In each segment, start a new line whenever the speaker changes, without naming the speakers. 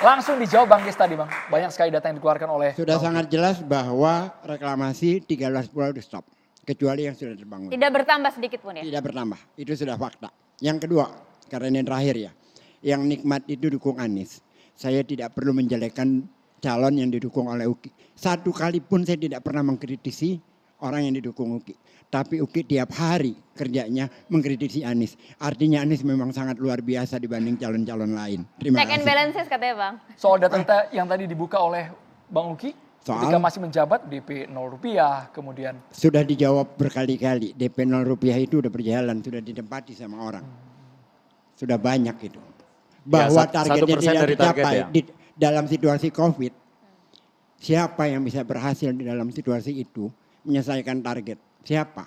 Langsung dijawab Bang Gis tadi Bang. Banyak sekali data yang dikeluarkan oleh
Sudah
Bang
sangat jelas bahwa reklamasi 13 pulau di stop. Kecuali yang sudah terbangun.
Tidak bertambah sedikit pun ya?
Tidak bertambah, itu sudah fakta. Yang kedua, karena ini terakhir ya. Yang nikmat itu dukung Anies. Saya tidak perlu menjelekkan calon yang didukung oleh UKI. Satu kali pun saya tidak pernah mengkritisi orang yang didukung UKI. Tapi UKI tiap hari kerjanya mengkritisi Anies. Artinya Anies memang sangat luar biasa dibanding calon-calon lain. Terima
Check and
kasih.
balances katanya Bang.
Soal data yang tadi dibuka oleh Bang Uki, ketika
Soal?
masih menjabat DP 0 rupiah, kemudian
Sudah dijawab berkali-kali. DP 0 rupiah itu udah berjalan, sudah ditempati sama orang. Sudah banyak itu. Bahwa targetnya
1%
tidak
dari target
dicapai
ya?
di dalam situasi COVID. Siapa yang bisa berhasil di dalam situasi itu menyelesaikan target? Siapa?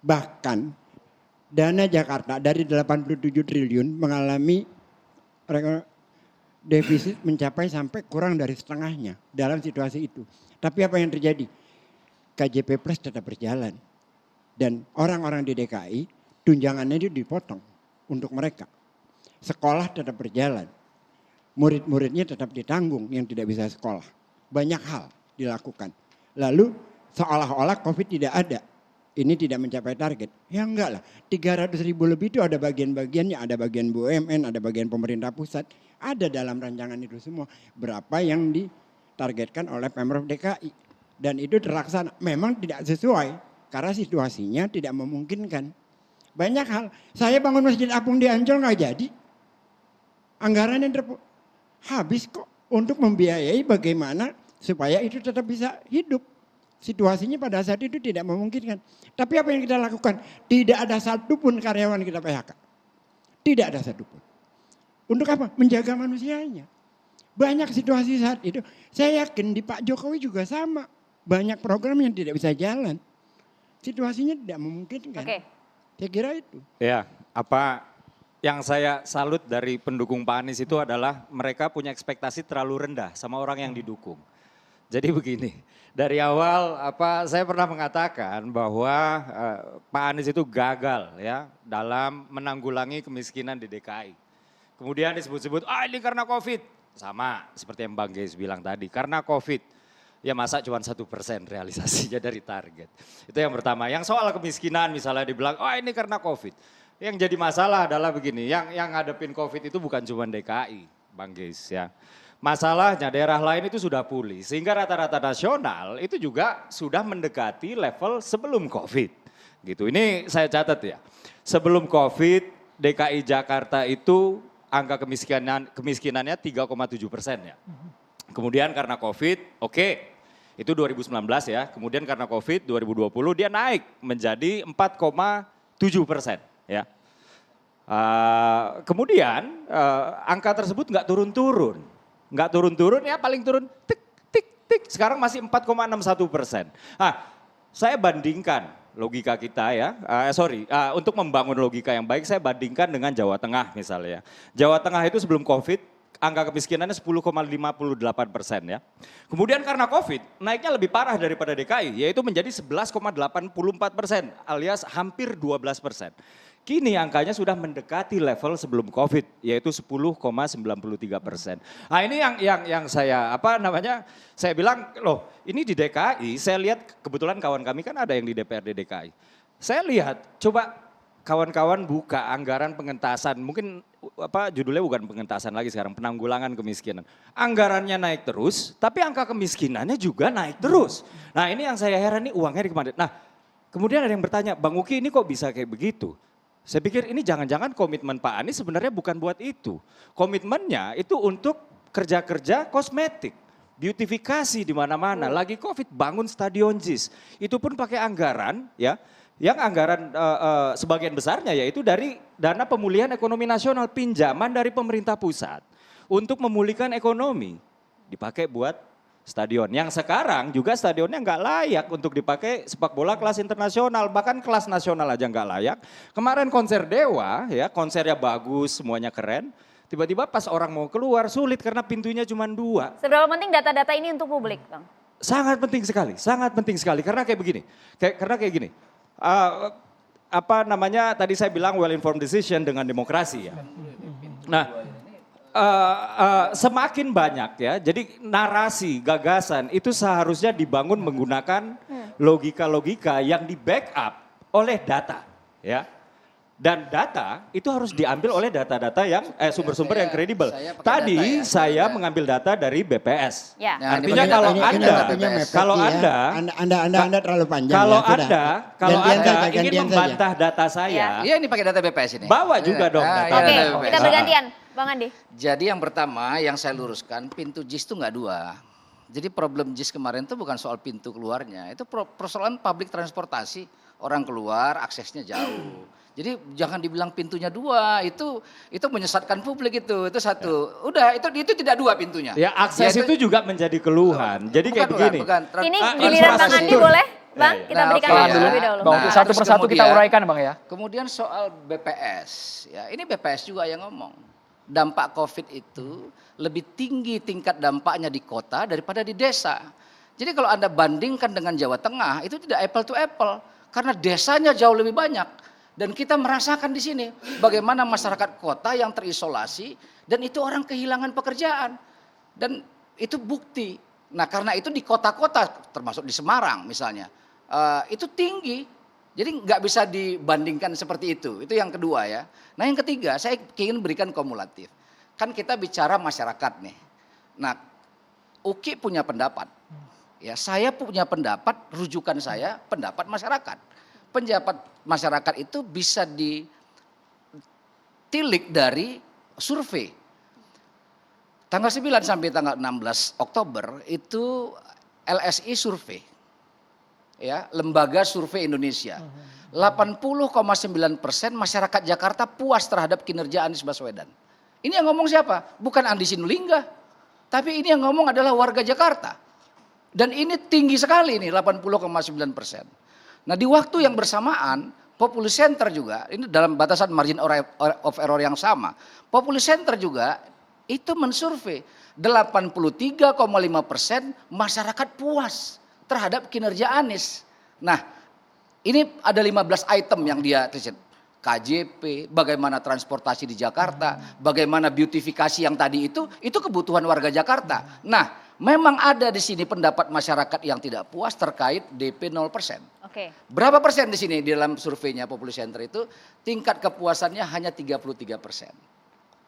Bahkan dana Jakarta dari 87 triliun mengalami defisit mencapai sampai kurang dari setengahnya dalam situasi itu. Tapi apa yang terjadi? KJP Plus tetap berjalan. Dan orang-orang di DKI tunjangannya itu dipotong untuk mereka. Sekolah tetap berjalan. Murid-muridnya tetap ditanggung yang tidak bisa sekolah. Banyak hal dilakukan. Lalu seolah-olah COVID tidak ada. Ini tidak mencapai target. Ya enggak lah. 300 ribu lebih itu ada bagian-bagiannya. Ada bagian BUMN, ada bagian pemerintah pusat. Ada dalam rancangan itu semua. Berapa yang ditargetkan oleh Pemprov DKI. Dan itu terlaksana. Memang tidak sesuai. Karena situasinya tidak memungkinkan. Banyak hal. Saya bangun Masjid Apung di Ancol nggak jadi. Anggaran yang habis kok. Untuk membiayai bagaimana supaya itu tetap bisa hidup. Situasinya pada saat itu tidak memungkinkan. Tapi apa yang kita lakukan? Tidak ada satupun karyawan kita PHK. Tidak ada satupun. Untuk apa? Menjaga manusianya. Banyak situasi saat itu. Saya yakin di Pak Jokowi juga sama. Banyak program yang tidak bisa jalan. Situasinya tidak memungkinkan.
Oke.
Saya kira itu.
Ya, apa yang saya salut dari pendukung Pak Anies itu adalah mereka punya ekspektasi terlalu rendah sama orang yang didukung. Jadi begini, dari awal saya pernah mengatakan bahwa Pak Anies itu gagal ya dalam menanggulangi kemiskinan di DKI. Kemudian disebut-sebut, ini karena COVID. Sama seperti yang Bang Geis bilang tadi, karena COVID. Ya masa cuma 1% realisasinya dari target. Itu yang pertama. Yang soal kemiskinan misalnya dibilang, ini karena COVID. Yang jadi masalah adalah begini, yang ngadepin COVID itu bukan cuma DKI, Bang Geis ya. Masalahnya daerah lain itu sudah pulih, sehingga rata-rata nasional itu juga sudah mendekati level sebelum COVID. Gitu. Ini saya catat ya, sebelum COVID DKI Jakarta itu angka kemiskinannya 3,7% ya. Kemudian karena COVID, itu 2019 ya. Kemudian karena COVID 2020 dia naik menjadi 4,7% ya. Kemudian angka tersebut nggak turun-turun. Nggak turun-turun ya paling turun tik. Sekarang masih 4,61%. Saya bandingkan logika kita ya, untuk membangun logika yang baik saya bandingkan dengan Jawa Tengah misalnya. Jawa Tengah itu sebelum COVID angka kemiskinannya 10,58% ya. Kemudian karena COVID naiknya lebih parah daripada DKI yaitu menjadi 11,84% alias hampir 12%. Kini angkanya sudah mendekati level sebelum COVID yaitu 10,93%. Nah ini yang saya saya bilang loh ini di DKI saya lihat kebetulan kawan kami kan ada yang di DPRD DKI. Saya lihat coba kawan-kawan buka anggaran pengentasan mungkin judulnya bukan pengentasan lagi sekarang penanggulangan kemiskinan. Anggarannya naik terus tapi angka kemiskinannya juga naik terus. Nah ini yang saya heran nih uangnya di kemana. Nah kemudian ada yang bertanya Bang Uki ini kok bisa kayak begitu? Saya pikir ini jangan-jangan komitmen Pak Anies sebenarnya bukan buat itu. Komitmennya itu untuk kerja-kerja kosmetik, beautifikasi di mana-mana. Lagi COVID bangun stadion JIS. Itu pun pakai anggaran ya, yang anggaran sebagian besarnya yaitu dari dana pemulihan ekonomi nasional, pinjaman dari pemerintah pusat. Untuk memulihkan ekonomi, dipakai buat stadion. Yang sekarang juga stadionnya nggak layak untuk dipakai sepak bola kelas internasional, bahkan kelas nasional aja nggak layak. Kemarin konser Dewa, ya konsernya bagus, semuanya keren. Tiba-tiba pas orang mau keluar sulit karena pintunya cuma 2.
Seberapa penting data-data ini untuk publik, Bang?
Sangat penting sekali. Karena kayak begini, tadi saya bilang well informed decision dengan demokrasi ya. Nah, semakin banyak ya, jadi narasi, gagasan itu seharusnya dibangun menggunakan logika-logika yang di backup oleh data ya. Dan data itu harus diambil oleh data-data yang sumber-sumber yang kredibel.
saya pakai
Tadi
data ya.
saya mengambil data dari BPS.
Ya.
Nah,
Artinya
ini
kalau
pakai
Ini
Anda,
waktunya mepet
kalau
ya. Anda terlalu panjang.
kalau
ya, sudah.
Anda, kalau
Gantian
Anda
saja,
ingin
gantian saja.
membantah data saya,
Iya ini pakai data BPS ini.
bawa juga dong
Ah,
data.
iya,
Oke,
data
kita
BPS.
bergantian. Bang Andi.
Jadi yang pertama yang saya luruskan pintu JIS itu nggak dua. Jadi problem JIS kemarin itu bukan soal pintu keluarnya, itu persoalan public transportasi. Orang keluar aksesnya jauh. Jadi jangan dibilang pintunya dua, itu menyesatkan publik itu satu. Udah itu tidak dua pintunya.
Ya akses itu juga menjadi keluhan. Jadi kayak begini.
Ini
Ah,
giliran Bang Andi
infrastruktur.
boleh? Bang,
Ya, ya.
kita
Nah,
berikan
oke,
waktu
ya.
terlebih dahulu.
Bang,
Nah,
satu
terus
persatu kita
kemudian-
uraikan Bang ya.
Kemudian soal BPS, ya ini BPS juga yang ngomong. Dampak COVID itu lebih tinggi tingkat dampaknya di kota daripada di desa. Jadi kalau Anda bandingkan dengan Jawa Tengah, itu tidak apple to apple. Karena desanya jauh lebih banyak. Dan kita merasakan di sini bagaimana masyarakat kota yang terisolasi dan itu orang kehilangan pekerjaan. Dan itu bukti. Nah karena itu di kota-kota termasuk di Semarang misalnya, itu tinggi. Jadi nggak bisa dibandingkan seperti itu. Itu yang kedua ya. Nah yang ketiga saya ingin berikan kumulatif. Kan kita bicara masyarakat nih. Nah UKI punya pendapat. Ya saya punya pendapat, rujukan saya pendapat masyarakat. Pendapat masyarakat itu bisa ditilik dari survei. Tanggal 9 sampai tanggal 16 Oktober itu LSI survei. Ya, Lembaga Survei Indonesia. 80,9% masyarakat Jakarta puas terhadap kinerja Anies Baswedan. Ini yang ngomong siapa? Bukan Andi Sinulinga. Tapi ini yang ngomong adalah warga Jakarta. Dan ini tinggi sekali nih 80,9%. Nah di waktu yang bersamaan Populus Center juga, ini dalam batasan margin of error yang sama. Populus Center juga itu mensurvei 83,5% masyarakat puas terhadap kinerja Anies. Nah ini ada 15 item yang dia tulis. KJP, bagaimana transportasi di Jakarta, bagaimana beautifikasi yang tadi itu kebutuhan warga Jakarta. Nah memang ada di sini pendapat masyarakat yang tidak puas terkait DP 0%.
Oke.
Berapa persen di sini di dalam surveinya Populus Center itu tingkat kepuasannya hanya 33%.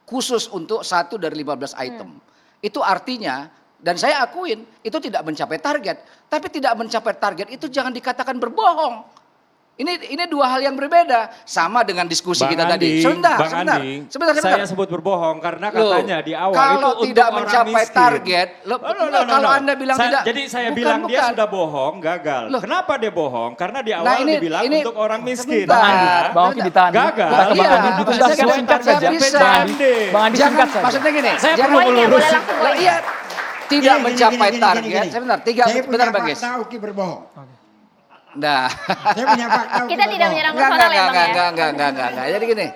Khusus untuk satu dari 15 item. Itu artinya dan saya akuin itu tidak mencapai target. Tapi tidak mencapai target itu jangan dikatakan berbohong. Ini dua hal yang berbeda. Sama dengan diskusi kita tadi. Sebentar.
Saya sebut berbohong karena katanya di awal
kalau
itu
tidak
untuk
mencapai
orang miskin.
target, kalau Anda bilang tidak.
Jadi saya bilang dia sudah bohong, gagal.
Loh.
Kenapa dia bohong? Karena di awal
ini-
dibilang
ini-
untuk orang miskin.
sebentar.
Nah,
Bang Oki ditahan.
Gagal.
Kita ke Bang
Iya,
Andi. Tuntas
saya
singkat
bisa.
saja.
Bisa.
Bang Andi. Bang Andi singkat saja.
Maksudnya gini.
Saya
jangan
perlu
Poinnya boleh
melurus.
langsung poin.
Iya. Tidak
Gini,
mencapai
gini,
target.
gini.
Sebentar,
Saya
bentar
punya
Bang Gis.
fakta Uki berbohong.
Nah.
Saya punya fakta Uki
Kita tidak
berbohong.
menyerang personal ya Bang ya.
Enggak. Jadi gini.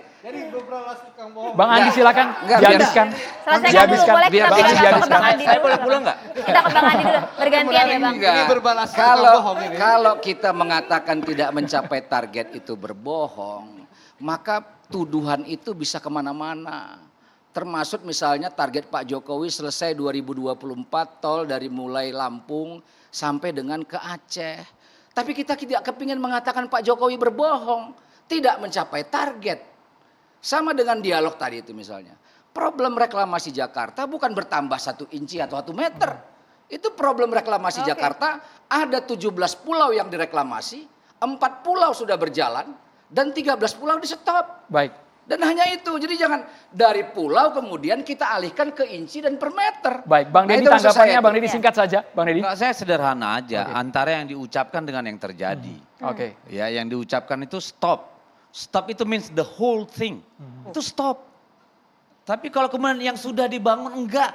Bang Andi silakan
Enggak,
dihabiskan.
Selesaikan dulu,
Dihabiskan.
boleh kita
Biar
berikan
Bang
waktu
Andi
ke
dihabiskan.
Bang Andi
Saya
dulu.
boleh pulang nggak?
Kita ke Bang Andi dulu, bergantian ya Bang.
Enggak.
berbalas
Kalau kita mengatakan tidak mencapai target itu berbohong, maka tuduhan itu bisa kemana-mana. Termasuk misalnya target Pak Jokowi selesai 2024 tol dari mulai Lampung sampai dengan ke Aceh. Tapi kita tidak kepingin mengatakan Pak Jokowi berbohong, tidak mencapai target. Sama dengan dialog tadi itu misalnya. Problem reklamasi Jakarta bukan bertambah 1 inci atau 1 meter. Itu problem reklamasi Jakarta, ada 17 pulau yang direklamasi, 4 pulau sudah berjalan, dan 13 pulau di stop.
Baik.
Dan hanya itu, jadi jangan dari pulau kemudian kita alihkan ke inci dan per meter.
Baik, Bang
Nah,
Deddy
itu maksud
tanggapannya
saya
Bang
itu.
Deddy singkat saja. Bang Deddy.
Enggak, saya sederhana aja antara yang diucapkan dengan yang terjadi.
Oke.
Ya, yang diucapkan itu stop. Stop itu means the whole thing. Itu stop. Tapi kalau kemudian yang sudah dibangun enggak,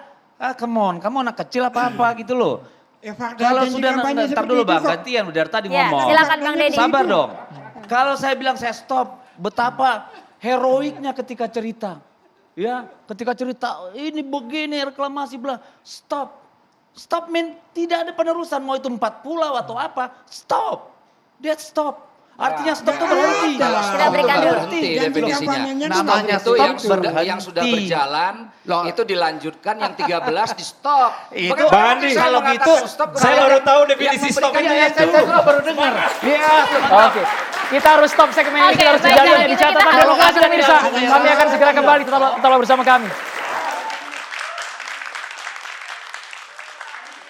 come on, kamu anak kecil apa-apa gitu loh.
Ya, fakta
Kalau
janji
sudah
kampanye
ntar
seperti
dulu
itu
Bang,
kok.
gantian dari tadi
Ya,
ngomong.
silakan Bang Deddy.
Sabar dong. Kalau saya bilang saya stop, betapa heroiknya ketika cerita. Ya, ketika cerita ini begini reklamasi belah, stop. Stop mean tidak ada penerusan mau itu 4 pulau atau apa, stop. That stop. Artinya stop itu berhenti.
Kita berikan dulu.
Berhenti definisinya.
kampanyenya
Namanya
Stop itu
stop
yang sudah
berhenti.
berjalan
Loh.
itu dilanjutkan, yang 13 di stop.
Itu
Bandi,
kalau gitu
saya baru tahu definisi stop itu.
saya juga baru dengar.
Iya. Oke. Kita harus stop segmen ini,
Oke,
kita harus
baik,
jeda
baik.
di
Kita
catatan
akan
demokrasi dan Irsa.
break.
Kami akan segera kembali, tetaplah bersama kami.